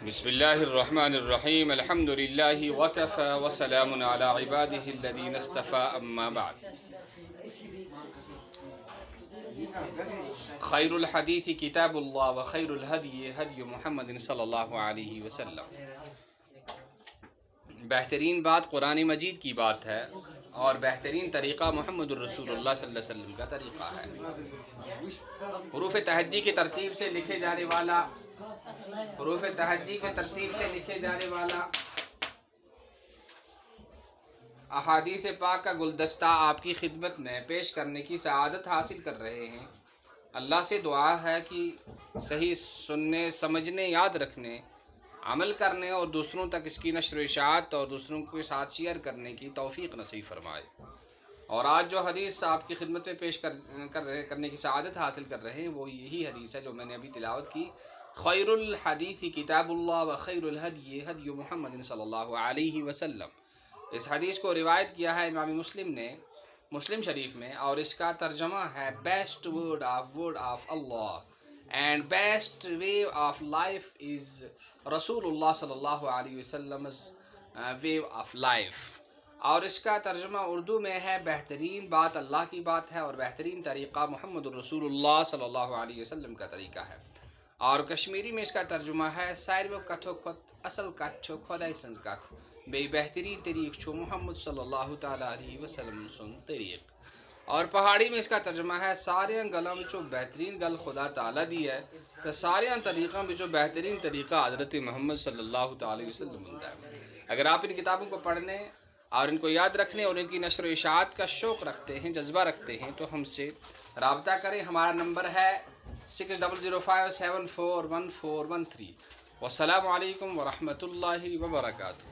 بسم الله الرحمن الرحيم الحمد لله وكفى وسلام على عباده الذين اصطفى أما بعد خير الحديث كتاب الله وخير الهدي هدي محمد صلی اللہ علیہ وسلم. بہترین بات قرآن مجید کی بات ہے اور بہترین طریقہ محمد الرسول اللہ صلی اللہ علیہ وسلم کا طریقہ ہے. حروف تہجی کی ترتیب سے لکھے جانے والا احادیث پاک کا گلدستہ آپ کی خدمت میں پیش کرنے کی سعادت حاصل کر رہے ہیں. اللہ سے دعا ہے کہ صحیح سننے، سمجھنے، یاد رکھنے، عمل کرنے اور دوسروں تک اس کی نشر و اشاعت اور دوسروں کے ساتھ شیئر کرنے کی توفیق نصیب فرمائے. اور آج جو حدیث آپ کی خدمت میں پیش کرنے کی سعادت حاصل کر رہے ہیں وہ یہی حدیث ہے جو میں نے ابھی تلاوت کی. خیر الحدیث کتاب اللہ و خیر الہدی ہدی محمد صلی اللہ علیہ وسلم. اس حدیث کو روایت کیا ہے امام مسلم نے مسلم شریف میں، اور اس کا ترجمہ ہے best word of Allah and best way of life is رسول اللہ صلی اللہ علیہ وسلم وے آف لائف. اور اس کا ترجمہ اردو میں ہے بہترین بات اللہ کی بات ہے اور بہترین طریقہ محمد الرسول اللہ صلی اللہ علیہ وسلم کا طریقہ ہے. اور کشمیری میں اس کا ترجمہ ہے ساروی کتھو کھت اصل کت چھو خدائی سنز کت بے بہترین طریق چھو محمد صلی اللہ تعالیٰ علیہ وسلم سن طریق. اور پہاڑی میں اس کا ترجمہ ہے سارے گلاں وچوں بہترین گل خدا تعالیٰ دی ہے تو سارے طریقوں وچوں بہترین طریقہ حضرت محمد صلی اللہ تعالیٰ علیہ وسلم ہوتا ہے. اگر آپ ان کتابوں کو پڑھنے اور ان کو یاد رکھنے اور ان کی نشر و اشاعت کا شوق رکھتے ہیں، جذبہ رکھتے ہیں، تو ہم سے رابطہ کریں. ہمارا نمبر ہے 6005741413. والسلام علیکم ورحمۃ اللہ وبرکاتہ.